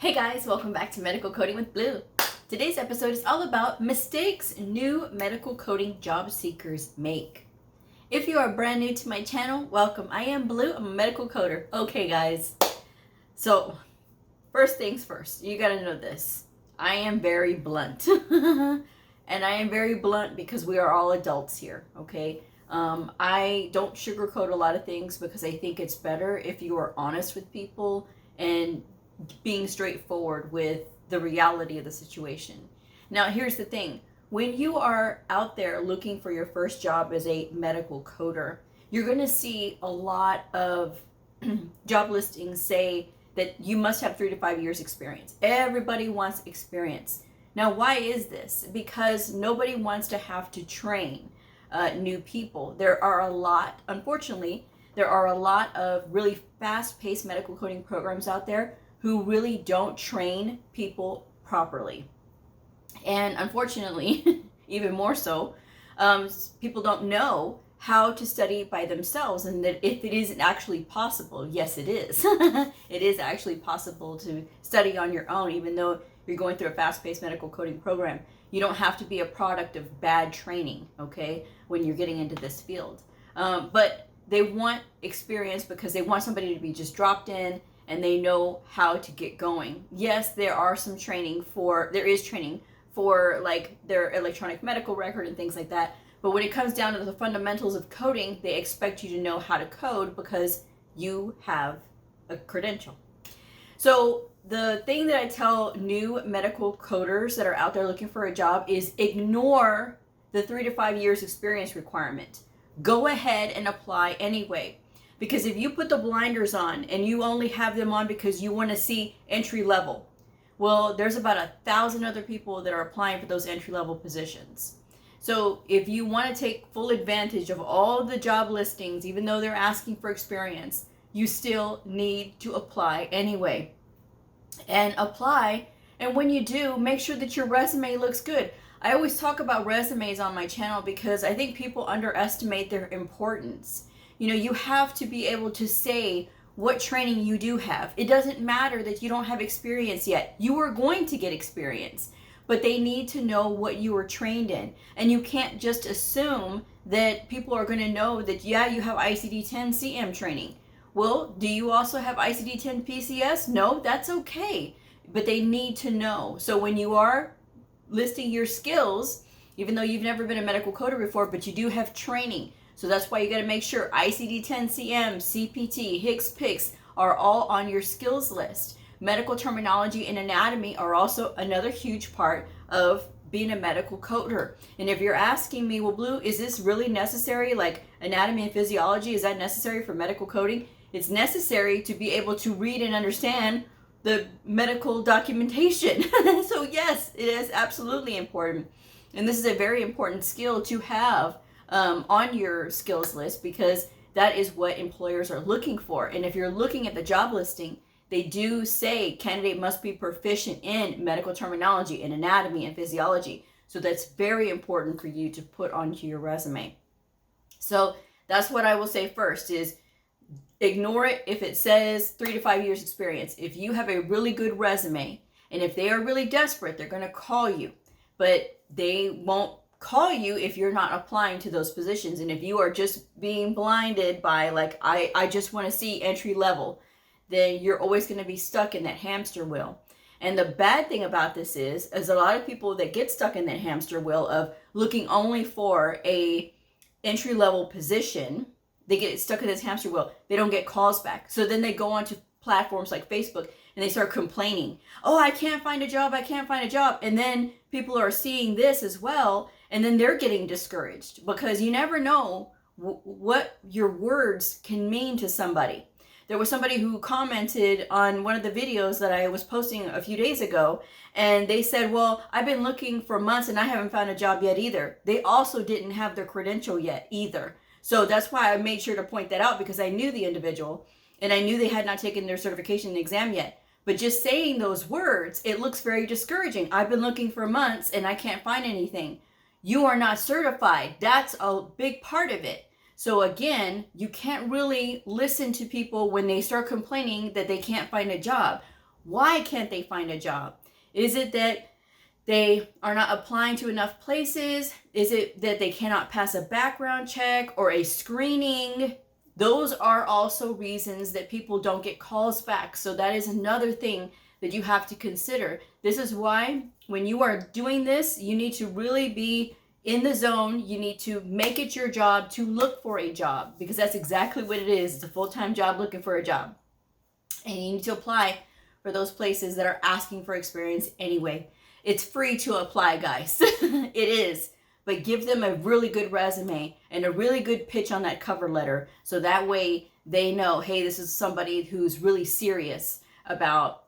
Hey guys, welcome back to Medical Coding with Blue. Today's episode is all about mistakes new medical coding job seekers make. If you are brand new to my channel, welcome. I am Blue, I'm a medical coder. Okay guys, so first things first, you gotta know this. I am very blunt. And I am very blunt because we are all adults here, okay? I don't sugarcoat a lot of things because I think it's better if you are honest with people and being straightforward with the reality of the situation. Now, here's the thing. When you are out there looking for your first job as a medical coder, you're going to see a lot of job listings say that you must have 3 to 5 years experience. Everybody wants experience. Now, why is this? Because nobody wants to have to train new people. Unfortunately, there are a lot of really fast-paced medical coding programs out there who really don't train people properly. And unfortunately, even more so, people don't know how to study by themselves, and that if it isn't actually possible, yes it is. It is actually possible to study on your own, even though you're going through a fast-paced medical coding program. You don't have to be a product of bad training, okay, when you're getting into this field. But they want experience because they want somebody to be just dropped in and they know how to get going. Yes, there is training for like their electronic medical record and things like that. But when it comes down to the fundamentals of coding, they expect you to know how to code because you have a credential. So the thing that I tell new medical coders that are out there looking for a job is ignore the 3 to 5 years experience requirement. Go ahead and apply anyway. Because if you put the blinders on and you only have them on because you want to see entry level, well, there's about 1,000 other people that are applying for those entry level positions. So if you want to take full advantage of all the job listings, even though they're asking for experience, you still need to apply anyway. And apply, and when you do, make sure that your resume looks good. I always talk about resumes on my channel because I think people underestimate their importance. You know, you have to be able to say what training you do have. It doesn't matter that you don't have experience yet. You are going to get experience, but they need to know what you were trained in. And you can't just assume that people are going to know that, yeah, you have ICD-10 CM training. Well, do you also have ICD-10 PCS? No, that's okay. But they need to know. So when you are listing your skills, even though you've never been a medical coder before, but you do have training. So that's why you got to make sure ICD-10-CM, CPT, HCPCS are all on your skills list. Medical terminology and anatomy are also another huge part of being a medical coder. And if you're asking me, well, Blue, is this really necessary? Like anatomy and physiology, is that necessary for medical coding? It's necessary to be able to read and understand the medical documentation. So yes, it is absolutely important. And this is a very important skill to have on your skills list, because that is what employers are looking for. And if you're looking at the job listing, they do say candidate must be proficient in medical terminology and anatomy and physiology. So that's very important for you to put onto your resume. So that's what I will say first is ignore it if it says 3 to 5 years experience. If you have a really good resume and if they are really desperate, they're going to call you, but they won't call you if you're not applying to those positions. And if you are just being blinded by like, I just want to see entry level, then you're always going to be stuck in that hamster wheel. And the bad thing about this is a lot of people that get stuck in that hamster wheel of looking only for a entry level position, they get stuck in this hamster wheel. They don't get calls back. So then they go onto platforms like Facebook and they start complaining. Oh, I can't find a job. I can't find a job. And then people are seeing this as well. And then they're getting discouraged because you never know what your words can mean to somebody. There was somebody who commented on one of the videos that I was posting a few days ago, and they said, well, I've been looking for months and I haven't found a job yet either. They also didn't have their credential yet either. So that's why I made sure to point that out, because I knew the individual and I knew they had not taken their certification exam yet. But just saying those words, it looks very discouraging. I've been looking for months and I can't find anything. You are not certified. That's a big part of it. So again, you can't really listen to people when they start complaining that they can't find a job. Why can't they find a job? Is it that they are not applying to enough places? Is it that they cannot pass a background check or a screening? Those are also reasons that people don't get calls back. So that is another thing that you have to consider. This is why when you are doing this, you need to really be in the zone. You need to make it your job to look for a job, because that's exactly what it is. It's a full-time job looking for a job. And you need to apply for those places that are asking for experience anyway. It's free to apply, guys. It is. But give them a really good resume and a really good pitch on that cover letter, so that way they know, hey, this is somebody who's really serious about,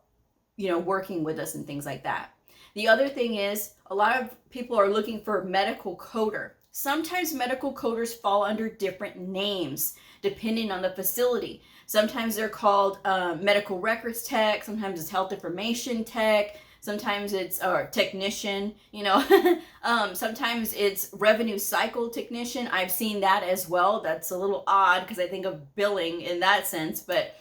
working with us and things like that. The other thing is, a lot of people are looking for medical coder. Sometimes medical coders fall under different names depending on the facility. Sometimes they're called medical records tech, sometimes it's health information tech, sometimes it's technician, sometimes it's revenue cycle technician. I've seen that as well. That's a little odd because I think of billing in that sense, but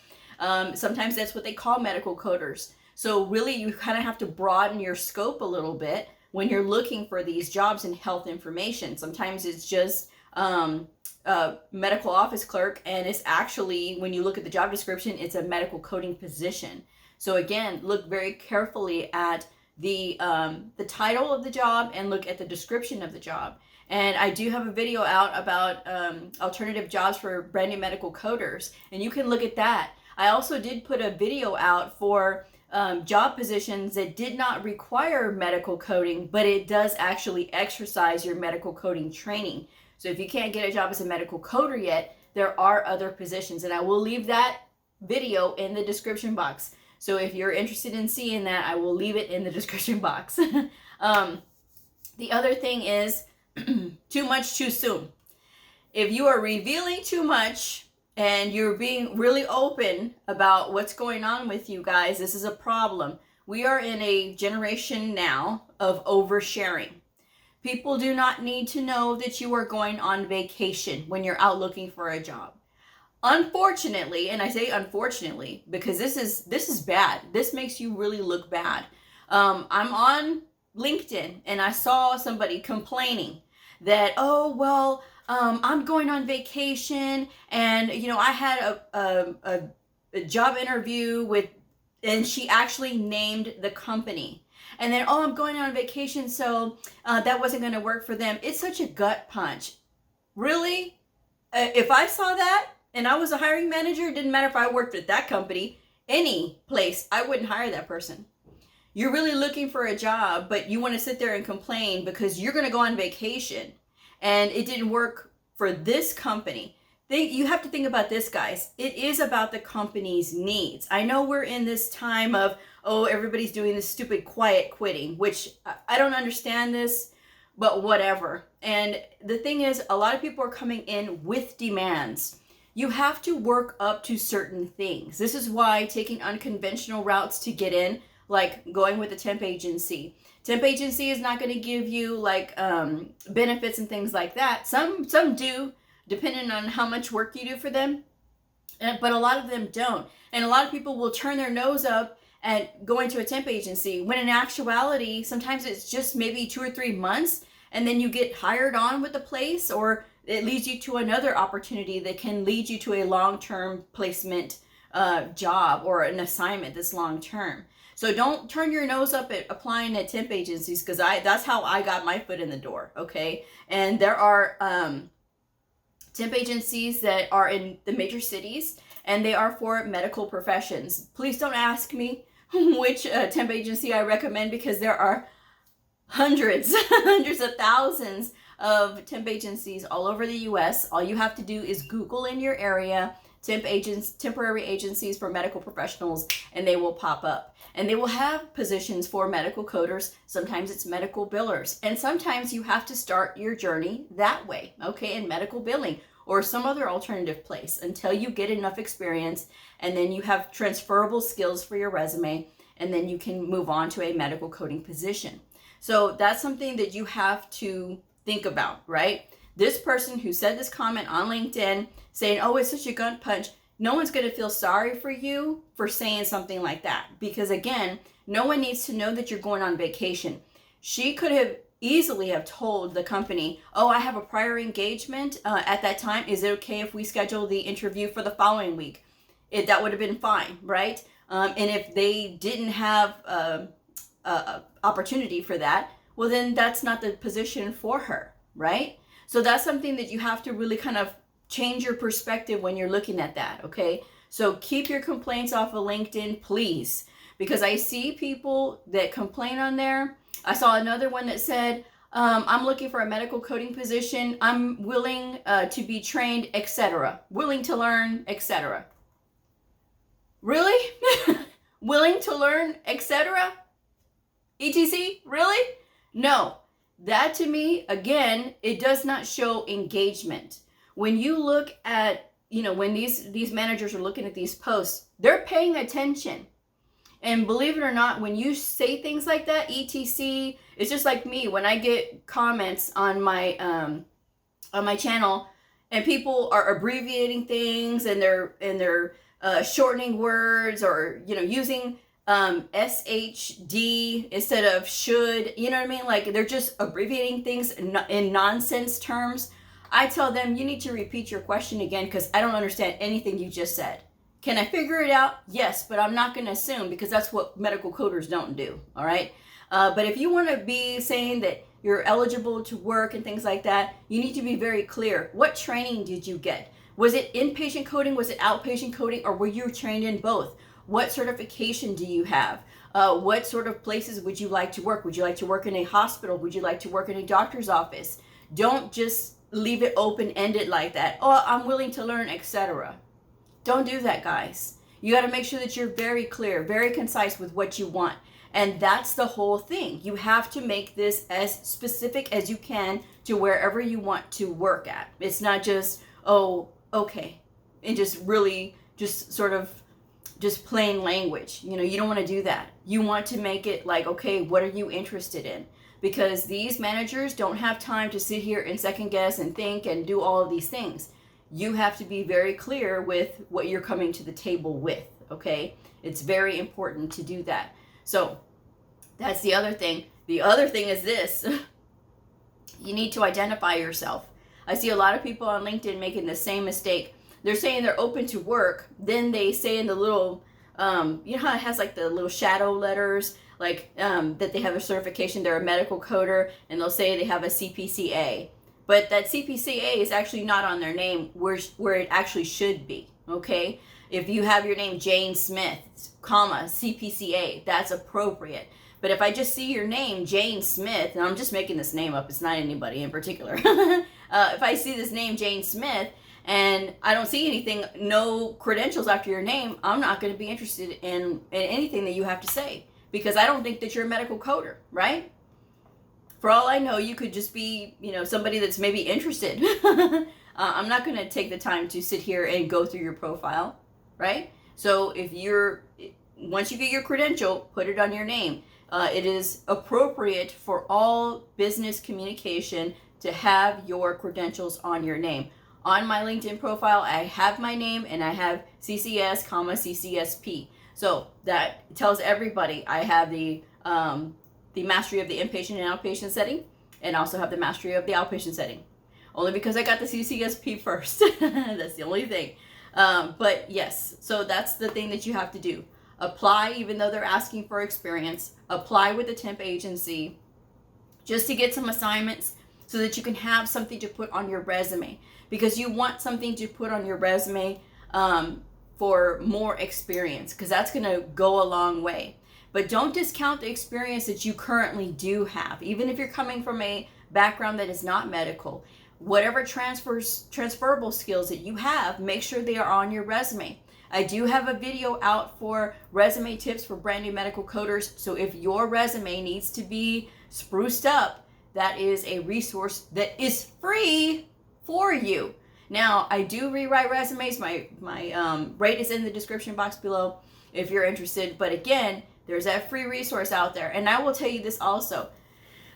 sometimes that's what they call medical coders. So really you kind of have to broaden your scope a little bit when you're looking for these jobs in health information. Sometimes it's just medical office clerk, and it's actually, when you look at the job description, it's a medical coding position. So again, look very carefully at the title of the job and look at the description of the job. And I do have a video out about alternative jobs for brand new medical coders, and you can look at that. I also did put a video out for job positions that did not require medical coding, but it does actually exercise your medical coding training. So if you can't get a job as a medical coder yet, there are other positions, and I will leave that video in the description box. So if you're interested in seeing that, I will leave it in the description box. The other thing is too much too soon. If you are revealing too much and you're being really open about what's going on with you guys, this is a problem. We are in a generation now of oversharing. People do not need to know that you are going on vacation when you're out looking for a job. Unfortunately, and I say unfortunately because this is bad. This makes you really look bad. I'm on LinkedIn and I saw somebody complaining that, I'm going on vacation, and I had a job interview with, and she actually named the company. And then, I'm going on vacation, so that wasn't going to work for them. It's such a gut punch. Really? If I saw that and I was a hiring manager, it didn't matter if I worked at that company, any place, I wouldn't hire that person. You're really looking for a job, but you want to sit there and complain because you're going to go on vacation and it didn't work for this company. You have to think about this, guys. It is about the company's needs. I know we're in this time of, everybody's doing this stupid quiet quitting, which I don't understand this, but whatever. And the thing is, a lot of people are coming in with demands. You have to work up to certain things. This is why taking unconventional routes to get in, like going with a temp agency. Temp agency is not going to give you benefits and things like that. Some do, depending on how much work you do for them, but a lot of them don't. And a lot of people will turn their nose up at going to a temp agency, when in actuality, sometimes it's just maybe 2 or 3 months, and then you get hired on with the place, or it leads you to another opportunity that can lead you to a long-term placement job or an assignment that's long-term. So don't turn your nose up at applying at temp agencies, because that's how I got my foot in the door, okay? And there are temp agencies that are in the major cities, and they are for medical professions. Please don't ask me which temp agency I recommend, because there are hundreds of thousands of temp agencies all over the US. All you have to do is Google in your area temporary agencies for medical professionals, and they will pop up. And they will have positions for medical coders. Sometimes it's medical billers. And sometimes you have to start your journey that way, okay, in medical billing or some other alternative place until you get enough experience, and then you have transferable skills for your resume, and then you can move on to a medical coding position. So that's something that you have to think about, right? This person who said this comment on LinkedIn saying, it's such a gut punch, no one's going to feel sorry for you for saying something like that. Because again, no one needs to know that you're going on vacation. She could have easily have told the company, oh, I have a prior engagement at that time. Is it okay if we schedule the interview for the following week? That would have been fine, right? And if they didn't have a opportunity for that, well, then that's not the position for her, right? So that's something that you have to really kind of change your perspective when you're looking at that, okay? So keep your complaints off of LinkedIn, please, because I see people that complain on there. I saw another one that said, I'm looking for a medical coding position. I'm willing to be trained, etc. Willing to learn, etc. Really? Willing to learn, etc.? ETC? Really? No. That to me, again, it does not show engagement. When you look at, when these managers are looking at these posts, they're paying attention. And believe it or not, when you say things like that, ETC, it's just like me when I get comments on my channel, and people are abbreviating things and they're shortening words, or using SHD instead of should. You know what I mean? Like they're just abbreviating things in nonsense terms. I tell them, you need to repeat your question again because I don't understand anything you just said. Can I figure it out? Yes, but I'm not going to assume, because that's what medical coders don't do, all right? But if you want to be saying that you're eligible to work and things like that, you need to be very clear. What training did you get? Was it inpatient coding? Was it outpatient coding? Or were you trained in both? What certification do you have? What sort of places would you like to work? Would you like to work in a hospital? Would you like to work in a doctor's office? Don't just leave it open-ended like that. Oh, I'm willing to learn, etc. Don't do that, guys. You got to make sure that you're very clear, very concise with what you want. And that's the whole thing. You have to make this as specific as you can to wherever you want to work at. It's not just, oh, okay, and just really just sort of just plain language. You don't want to do that. You want to make it like, okay, what are you interested in? Because these managers don't have time to sit here and second guess and think and do all of these things. You have to be very clear with what you're coming to the table with, okay? It's very important to do that. So that's the other thing. The other thing is this. You need to identify yourself. I see a lot of people on LinkedIn making the same mistake. They're saying they're open to work. Then they say in the little, how it has like the little shadow letters, like that they have a certification, they're a medical coder, and they'll say they have a CPCA. But that CPCA is actually not on their name where it actually should be, okay? If you have your name Jane Smith, comma, CPCA, that's appropriate. But if I just see your name, Jane Smith, and I'm just making this name up, it's not anybody in particular. If I see this name, Jane Smith, and I don't see anything, no credentials after your name, I'm not going to be interested in anything that you have to say, because I don't think that you're a medical coder, right? For all I know, you could just be, somebody that's maybe interested. I'm not going to take the time to sit here and go through your profile, right? So once you get your credential, put it on your name. It is appropriate for all business communication to have your credentials on your name. On my LinkedIn profile, I have my name and I have CCS, CCSP. So that tells everybody I have the mastery of the inpatient and outpatient setting, and also have the mastery of the outpatient setting. Only because I got the CCSP first. That's the only thing. But yes, so that's the thing that you have to do. Apply, even though they're asking for experience. Apply with the temp agency just to get some assignments so that you can have something to put on your resume. Because you want something to put on your resume for more experience, because that's going to go a long way. But don't discount the experience that you currently do have. Even if you're coming from a background that is not medical, whatever transferable skills that you have, make sure they are on your resume. I do have a video out for resume tips for brand new medical coders. So if your resume needs to be spruced up, that is a resource that is free for you. Now, I do rewrite resumes. My rate is in the description box below if you're interested. But again, there's that free resource out there. And I will tell you this also,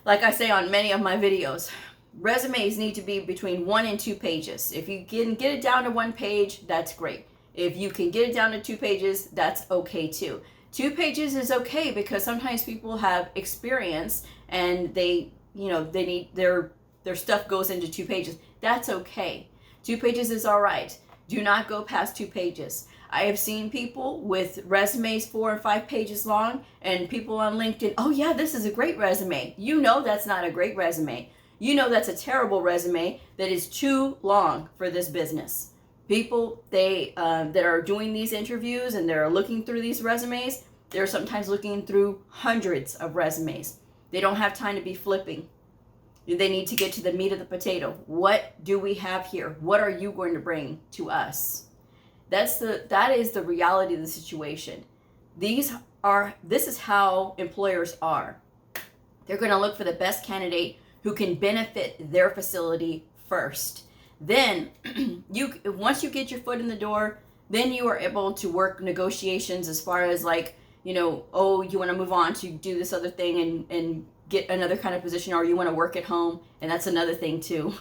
like I say on many of my videos, resumes need to be between 1 and 2 pages. If you can get it down to 1 page, that's great. If you can get it down to 2 pages, that's okay too. 2 pages is okay because sometimes people have experience and they need their stuff goes into 2 pages. That's okay. 2 pages is all right. Do not go past 2 pages. I have seen people with resumes 4 and 5 pages long, and people on LinkedIn, oh yeah, this is a great resume. You know that's not a great resume. You know that's a terrible resume that is too long for this business. People that are doing these interviews and they're looking through these resumes, they're sometimes looking through hundreds of resumes. They don't have time to be flipping. They need to get to the meat of the potato. What do we have here? What are you going to bring to us? That is the reality of the situation. This is how employers are. They're going to look for the best candidate who can benefit their facility first. Then once you get your foot in the door, then you are able to work negotiations as far as like, oh, you want to move on to do this other thing and get another kind of position, or you want to work at home, and that's another thing too.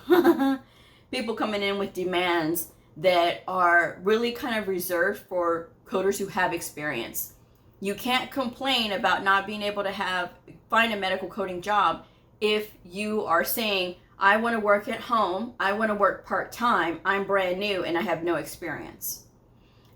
People coming in with demands that are really kind of reserved for coders who have experience. You can't complain about not being able to find a medical coding job if you are saying, I want to work at home, I want to work part-time, I'm brand new and I have no experience.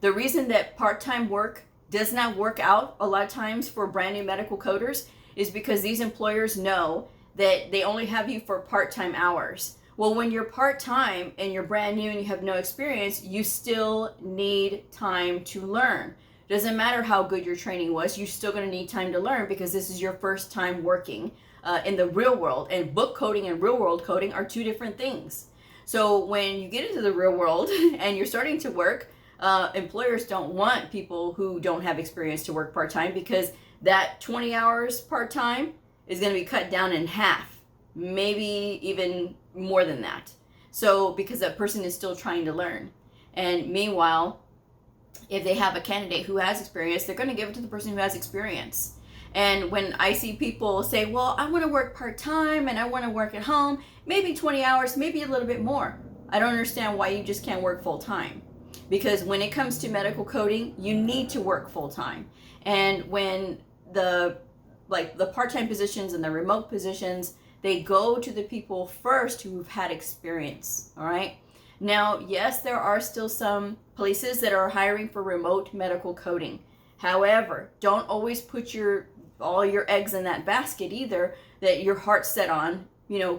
The reason that part-time work does not work out a lot of times for brand new medical coders is because these employers know that they only have you for part-time hours. Well, when you're part-time and you're brand new and you have no experience, you still need time to learn. Doesn't matter how good your training was, you're still going to need time to learn because this is your first time working in the real world. And book coding and real world coding are 2 different things. So when you get into the real world and you're starting to work, employers don't want people who don't have experience to work part-time because that 20 hours part-time is going to be cut down in half, maybe even more than that. So because that person is still trying to learn. And meanwhile, if they have a candidate who has experience, they're going to give it to the person who has experience. And when I see people say, well, I want to work part-time and I want to work at home, maybe 20 hours, maybe a little bit more. I don't understand why you just can't work full-time. Because when it comes to medical coding, you need to work full-time. And when the part-time positions and the remote positions, they go to the people first who've had experience, all right? Now, yes, there are still some places that are hiring for remote medical coding. However, don't always put all your eggs in that basket either, that your heart's set on,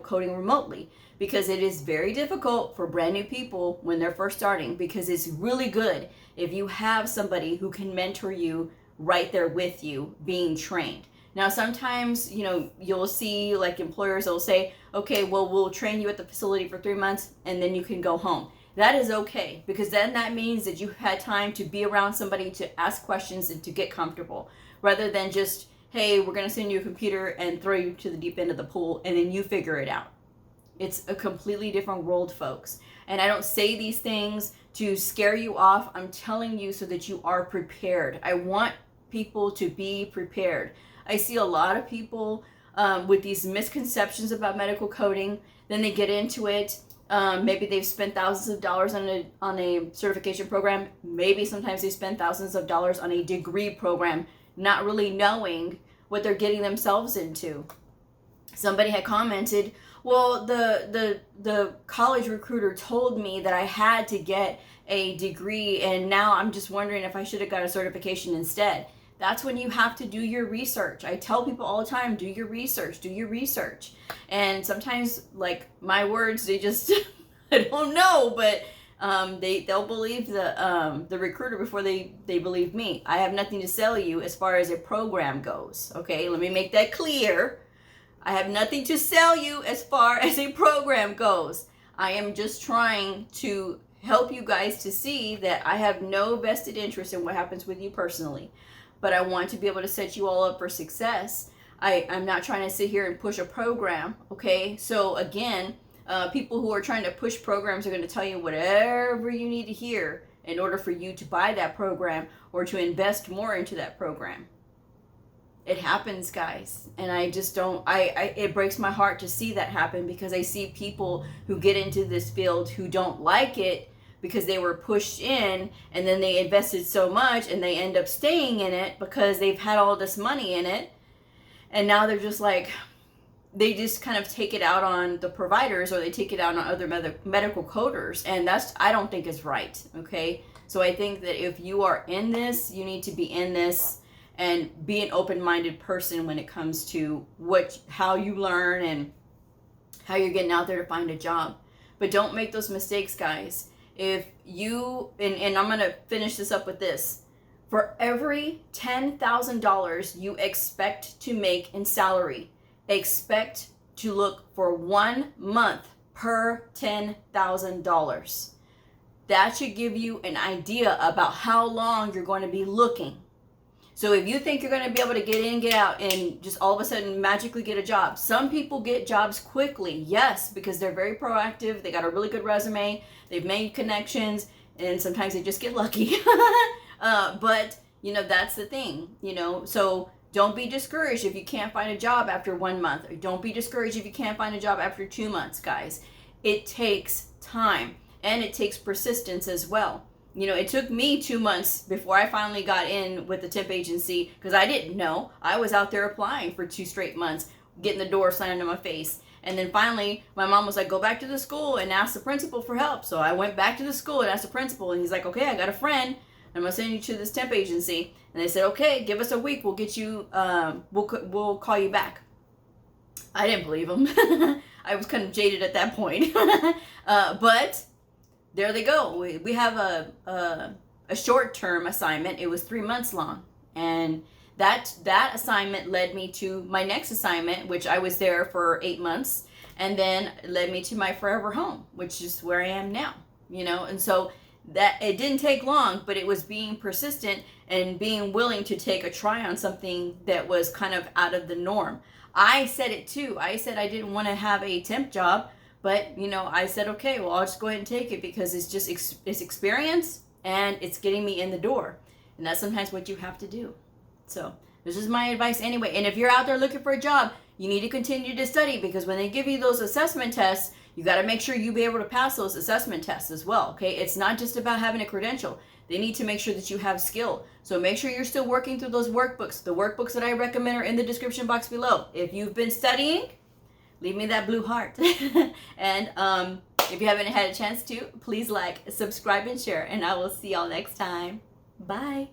coding remotely. Because it is very difficult for brand new people when they're first starting, because it's really good if you have somebody who can mentor you right there with you being trained. Now, sometimes, you'll see like employers will say, okay, well, we'll train you at the facility for 3 months and then you can go home. That is okay, because then that means that you had time to be around somebody to ask questions and to get comfortable, rather than just, hey, we're going to send you a computer and throw you to the deep end of the pool and then you figure it out. It's a completely different world, folks. And I don't say these things to scare you off. I'm telling you so that you are prepared. I want people to be prepared. I see a lot of people with these misconceptions about medical coding. Then they get into it. Maybe they've spent thousands of dollars on a certification program. Maybe sometimes they spend thousands of dollars on a degree program, not really knowing what they're getting themselves into. Somebody had commented, well, the college recruiter told me that I had to get a degree, and now I'm just wondering if I should have got a certification instead. That's when you have to do your research. I tell people all the time, do your research. And sometimes, like, my words, they just, I don't know, but they'll believe the recruiter before they believe me. I have nothing to sell you as far as a program goes, okay? Let me make that clear. I have nothing to sell you as far as a program goes. I am just trying to help you guys to see that I have no vested interest in what happens with you personally. But I want to be able to set you all up for success. I'm not trying to sit here and push a program, okay? So again, people who are trying to push programs are going to tell you whatever you need to hear in order for you to buy that program or to invest more into that program. It happens, guys, and I just don't, it breaks my heart to see that happen, because I see people who get into this field who don't like it, because they were pushed in, and then they invested so much and they end up staying in it because they've had all this money in it. And now they're just like, they just kind of take it out on the providers, or they take it out on other medical coders. And that's, I don't think is right. Okay. So I think that if you are in this, you need to be in this and be an open-minded person when it comes to how you learn and how you're getting out there to find a job. But don't make those mistakes, guys. If you, and I'm going to finish this up with this. For every $10,000 you expect to make in salary, expect to look for 1 month per $10,000. That should give you an idea about how long you're going to be looking. So if you think you're going to be able to get in, get out, and just all of a sudden magically get a job. Some people get jobs quickly, yes, because they're very proactive. They got a really good resume. They've made connections, and sometimes they just get lucky. But, you know, that's the thing, you know. So don't be discouraged if you can't find a job after 1 month. Or don't be discouraged if you can't find a job after 2 months, guys. It takes time, and it takes persistence as well. You know, it took me 2 months before I finally got in with the temp agency, because I didn't know. I was out there applying for 2 straight months, getting the door slammed in my face. And then finally, my mom was like, go back to the school and ask the principal for help. So I went back to the school and asked the principal, and he's like, okay, I got a friend. I'm going to send you to this temp agency. And they said, okay, give us a week. We'll get you, we'll call you back. I didn't believe him. I was kind of jaded at that point. But there they go. We have a short-term assignment. It was 3 months long. And that assignment led me to my next assignment, which I was there for 8 months. And then led me to my forever home, which is where I am now. You know, and so that it didn't take long, but it was being persistent and being willing to take a try on something that was kind of out of the norm. I said it too. I said I didn't want to have a temp job, but you know, I said, okay, well, I'll just go ahead and take it because it's just it's experience and it's getting me in the door. And that's sometimes what you have to do. So this is my advice anyway. And if you're out there looking for a job, you need to continue to study, because when they give you those assessment tests, you got to make sure you be able to pass those assessment tests as well, okay? It's not just about having a credential. They need to make sure that you have skill. So make sure you're still working through those workbooks. The workbooks that I recommend are in the description box below. If you've been studying, leave me that blue heart. And if you haven't had a chance to, please like, subscribe, and share. And I will see y'all next time. Bye.